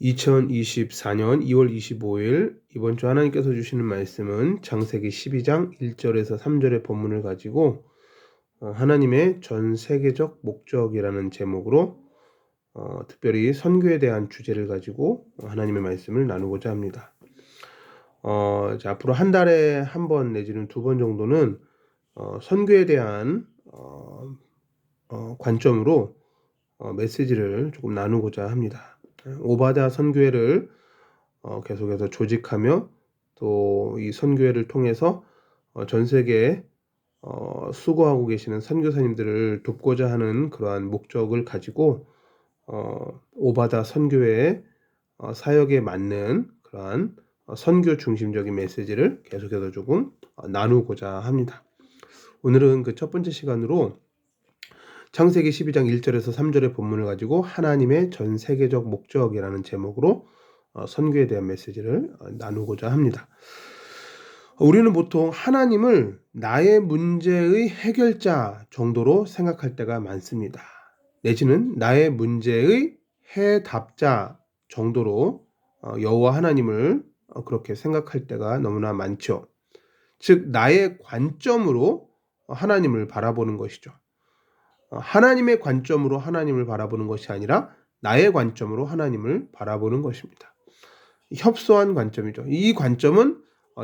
2024년 2월 25일 이번 주 하나님께서 주시는 말씀은 창세기 12장 1절에서 3절의 본문을 가지고 하나님의 전 세계적 목적이라는 제목으로 특별히 선교에 대한 주제를 가지고 하나님의 말씀을 나누고자 합니다. 앞으로 한 달에 한 번 내지는 두 번 정도는 선교에 대한 관점으로 메시지를 조금 나누고자 합니다. 오바다 선교회를 계속해서 조직하며 또 이 선교회를 통해서 전 세계에 수고하고 계시는 선교사님들을 돕고자 하는 그러한 목적을 가지고 오바다 선교회의 사역에 맞는 그러한 선교 중심적인 메시지를 계속해서 조금 나누고자 합니다. 오늘은 그 첫 번째 시간으로 창세기 12장 1절에서 3절의 본문을 가지고 하나님의 전 세계적 목적이라는 제목으로 선교에 대한 메시지를 나누고자 합니다. 우리는 보통 하나님을 나의 문제의 해결자 정도로 생각할 때가 많습니다. 내지는 나의 문제의 해답자 정도로 여호와 하나님을 그렇게 생각할 때가 너무나 많죠. 즉 나의 관점으로 하나님을 바라보는 것이죠. 하나님의 관점으로 하나님을 바라보는 것이 아니라 나의 관점으로 하나님을 바라보는 것입니다. 협소한 관점이죠. 이 관점은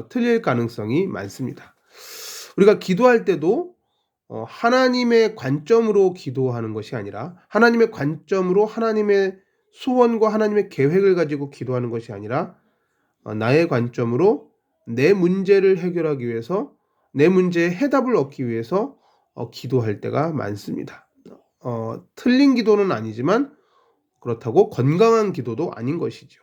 틀릴 가능성이 많습니다. 우리가 기도할 때도 하나님의 관점으로 기도하는 것이 아니라 하나님의 관점으로 하나님의 소원과 하나님의 계획을 가지고 기도하는 것이 아니라 나의 관점으로 내 문제를 해결하기 위해서 내 문제의 해답을 얻기 위해서 기도할 때가 많습니다. 틀린 기도는 아니지만 그렇다고 건강한 기도도 아닌 것이죠.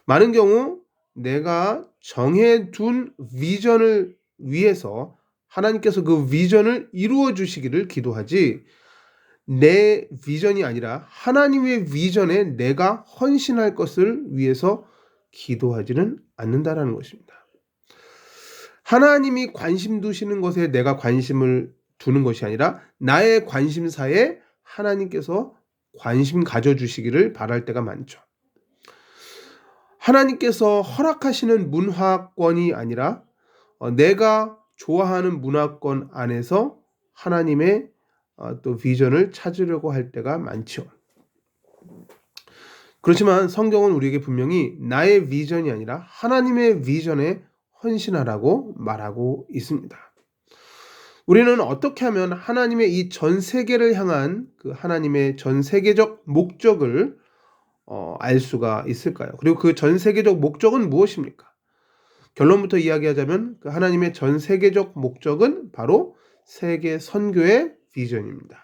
많은 경우 내가 정해둔 비전을 위해서 하나님께서 그 비전을 이루어 주시기를 기도하지 내 비전이 아니라 하나님의 비전에 내가 헌신할 것을 위해서 기도하지는 않는다라는 것입니다. 하나님이 관심 두시는 것에 내가 관심을 두는 것이 아니라 나의 관심사에 하나님께서 관심 가져주시기를 바랄 때가 많죠. 하나님께서 허락하시는 문화권이 아니라 내가 좋아하는 문화권 안에서 하나님의 또 비전을 찾으려고 할 때가 많죠. 그렇지만 성경은 우리에게 분명히 나의 비전이 아니라 하나님의 비전에 헌신하라고 말하고 있습니다. 우리는 어떻게 하면 하나님의 이 전 세계를 향한 그 하나님의 전 세계적 목적을 알 수가 있을까요? 그리고 그 전 세계적 목적은 무엇입니까? 결론부터 이야기하자면 그 하나님의 전 세계적 목적은 바로 세계 선교의 비전입니다.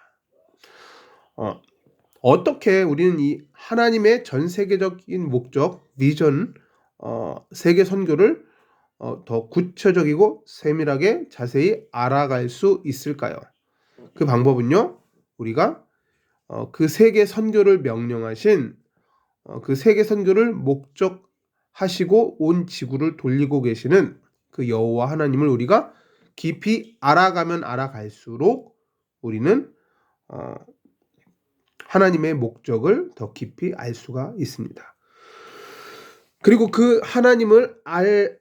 어떻게 우리는 이 하나님의 전 세계적인 목적, 비전, 세계 선교를 더 구체적이고 세밀하게 자세히 알아갈 수 있을까요? 그 방법은요, 우리가 그 세계 선교를 명령하신 그 세계 선교를 목적하시고 온 지구를 돌리고 계시는 그 여호와 하나님을 우리가 깊이 알아가면 알아갈수록 우리는 하나님의 목적을 더 깊이 알 수가 있습니다. 그리고 그 하나님을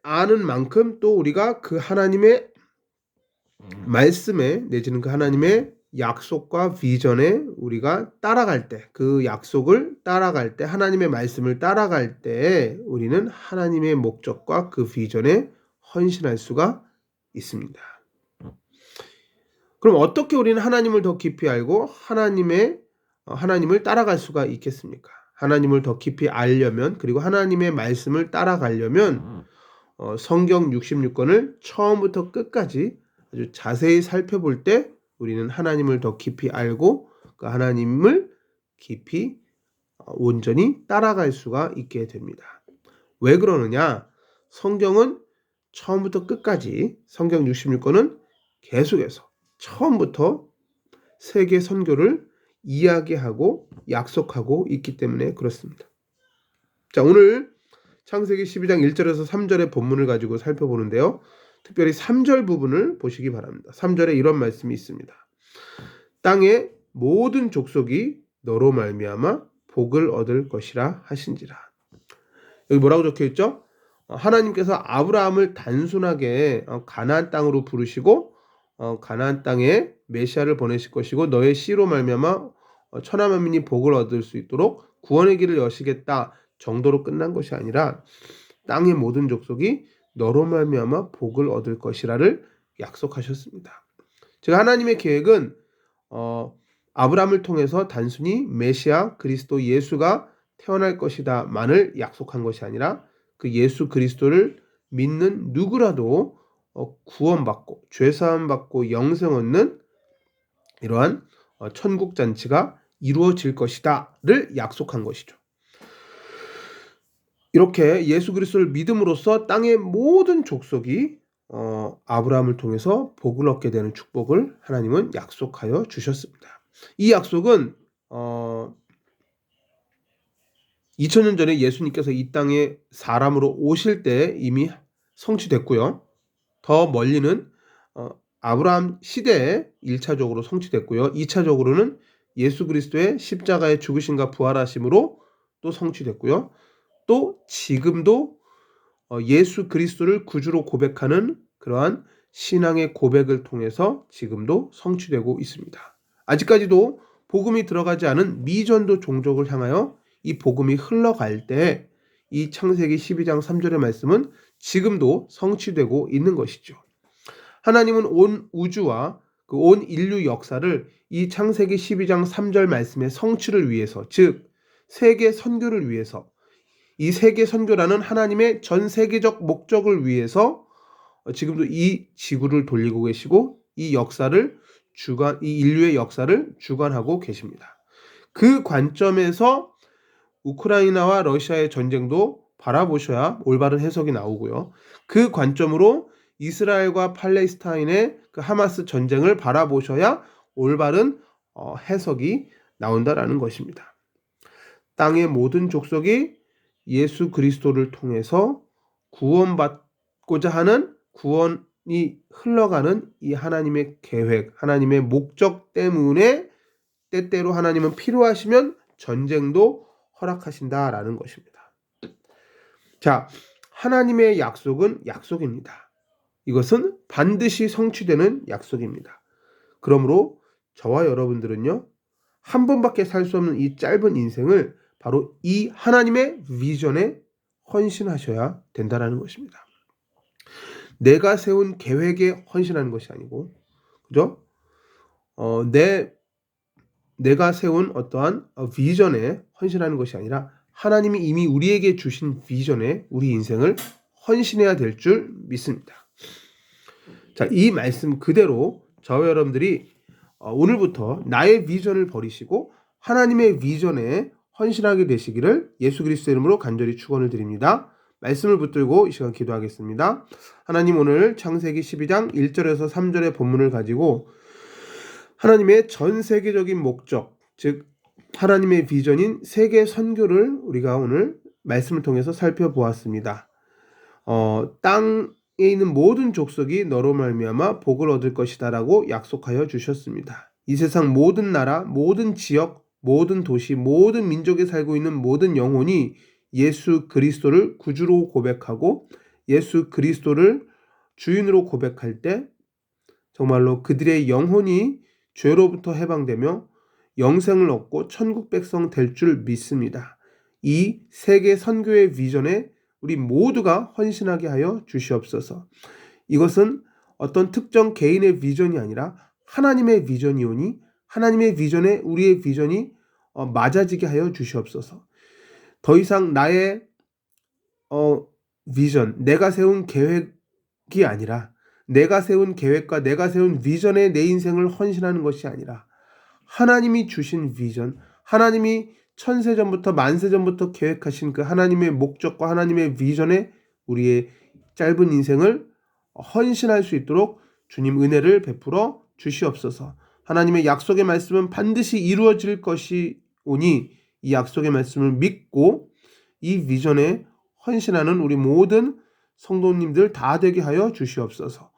아는 만큼 또 우리가 그 하나님의 말씀에 내지는 그 하나님의 약속과 비전에 우리가 따라갈 때, 그 약속을 따라갈 때, 하나님의 말씀을 따라갈 때 우리는 하나님의 목적과 그 비전에 헌신할 수가 있습니다. 그럼 어떻게 우리는 하나님을 더 깊이 알고 하나님을 따라갈 수가 있겠습니까? 하나님을 더 깊이 알려면, 그리고 하나님의 말씀을 따라가려면 성경 66권을 처음부터 끝까지 아주 자세히 살펴볼 때 우리는 하나님을 더 깊이 알고 그 하나님을 깊이 온전히 따라갈 수가 있게 됩니다. 왜 그러느냐? 성경은 처음부터 끝까지 성경 66권은 계속해서 처음부터 세계 선교를 이야기하고 약속하고 있기 때문에 그렇습니다. 자, 오늘 창세기 12장 1절에서 3절의 본문을 가지고 살펴보는데요. 특별히 3절 부분을 보시기 바랍니다. 3절에 이런 말씀이 있습니다. 땅의 모든 족속이 너로 말미암아 복을 얻을 것이라 하신지라. 여기 뭐라고 적혀있죠? 하나님께서 아브라함을 단순하게 가나안 땅으로 부르시고 가나안 땅에 메시아를 보내실 것이고 너의 씨로 말미암아 천하 만민이 복을 얻을 수 있도록 구원의 길을 여시겠다 정도로 끝난 것이 아니라 땅의 모든 족속이 너로 말미암아 복을 얻을 것이라를 약속하셨습니다. 즉 하나님의 계획은 아브라함을 통해서 단순히 메시아 그리스도 예수가 태어날 것이다만을 약속한 것이 아니라 그 예수 그리스도를 믿는 누구라도 구원받고 죄사함 받고 영생 얻는 이러한 천국 잔치가 이루어질 것이다를 약속한 것이죠. 이렇게 예수 그리스도를 믿음으로써 땅의 모든 족속이 아브라함을 통해서 복을 얻게 되는 축복을 하나님은 약속하여 주셨습니다. 이 약속은 2000년 전에 예수님께서 이 땅에 사람으로 오실 때 이미 성취됐고요. 더 멀리는 아브라함 시대에 1차적으로 성취됐고요. 2차적으로는 예수 그리스도의 십자가의 죽으심과 부활하심으로 또 성취됐고요. 또 지금도 예수 그리스도를 구주로 고백하는 그러한 신앙의 고백을 통해서 지금도 성취되고 있습니다. 아직까지도 복음이 들어가지 않은 미전도 종족을 향하여 이 복음이 흘러갈 때 이 창세기 12장 3절의 말씀은 지금도 성취되고 있는 것이죠. 하나님은 온 우주와 그 온 인류 역사를 이 창세기 12장 3절 말씀의 성취를 위해서, 즉 세계 선교를 위해서, 이 세계 선교라는 하나님의 전 세계적 목적을 위해서 지금도 이 지구를 돌리고 계시고 이 인류의 역사를 주관하고 계십니다. 그 관점에서 우크라이나와 러시아의 전쟁도 바라보셔야 올바른 해석이 나오고요. 그 관점으로 이스라엘과 팔레스타인의 그 하마스 전쟁을 바라보셔야 올바른 해석이 나온다라는 것입니다. 땅의 모든 족속이 예수 그리스도를 통해서 구원받고자 하는 구원이 흘러가는 이 하나님의 계획, 하나님의 목적 때문에 때때로 하나님은 필요하시면 전쟁도 허락하신다라는 것입니다. 자, 하나님의 약속은 약속입니다. 이것은 반드시 성취되는 약속입니다. 그러므로 저와 여러분들은요, 한 번밖에 살 수 없는 이 짧은 인생을 바로 이 하나님의 비전에 헌신하셔야 된다는 것입니다. 내가 세운 계획에 헌신하는 것이 아니고, 그죠? 내가 세운 어떠한 비전에 헌신하는 것이 아니라 하나님이 이미 우리에게 주신 비전에 우리 인생을 헌신해야 될 줄 믿습니다. 자, 이 말씀 그대로 저와 여러분들이 오늘부터 나의 비전을 버리시고 하나님의 비전에 헌신하게 되시기를 예수 그리스도의 이름으로 간절히 축원을 드립니다. 말씀을 붙들고 이 시간 기도하겠습니다. 하나님, 오늘 창세기 12장 1절에서 3절의 본문을 가지고 하나님의 전 세계적인 목적, 즉 하나님의 비전인 세계 선교를 우리가 오늘 말씀을 통해서 살펴보았습니다. 땅에 있는 모든 족속이 너로 말미암아 복을 얻을 것이다라고 약속하여 주셨습니다. 이 세상 모든 나라, 모든 지역, 모든 도시, 모든 민족에 살고 있는 모든 영혼이 예수 그리스도를 구주로 고백하고 예수 그리스도를 주인으로 고백할 때 정말로 그들의 영혼이 죄로부터 해방되며 영생을 얻고 천국 백성 될 줄 믿습니다. 이 세계 선교의 비전에 우리 모두가 헌신하게 하여 주시옵소서. 이것은 어떤 특정 개인의 비전이 아니라 하나님의 비전이오니 하나님의 비전에 우리의 비전이 맞아지게 하여 주시옵소서. 더 이상 나의 비전, 내가 세운 계획이 아니라 내가 세운 계획과 내가 세운 비전에 내 인생을 헌신하는 것이 아니라 하나님이 주신 비전, 하나님이 천세전부터 만세전부터 계획하신 그 하나님의 목적과 하나님의 비전에 우리의 짧은 인생을 헌신할 수 있도록 주님 은혜를 베풀어 주시옵소서. 하나님의 약속의 말씀은 반드시 이루어질 것이오니 이 약속의 말씀을 믿고 이 비전에 헌신하는 우리 모든 성도님들 다 되게 하여 주시옵소서.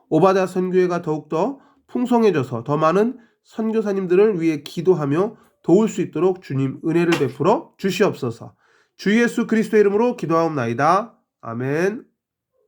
오바다 선교회가 더욱더 풍성해져서 더 많은 선교사님들을 위해 기도하며 도울 수 있도록 주님 은혜를 베풀어 주시옵소서. 주 예수 그리스도의 이름으로 기도하옵나이다. 아멘.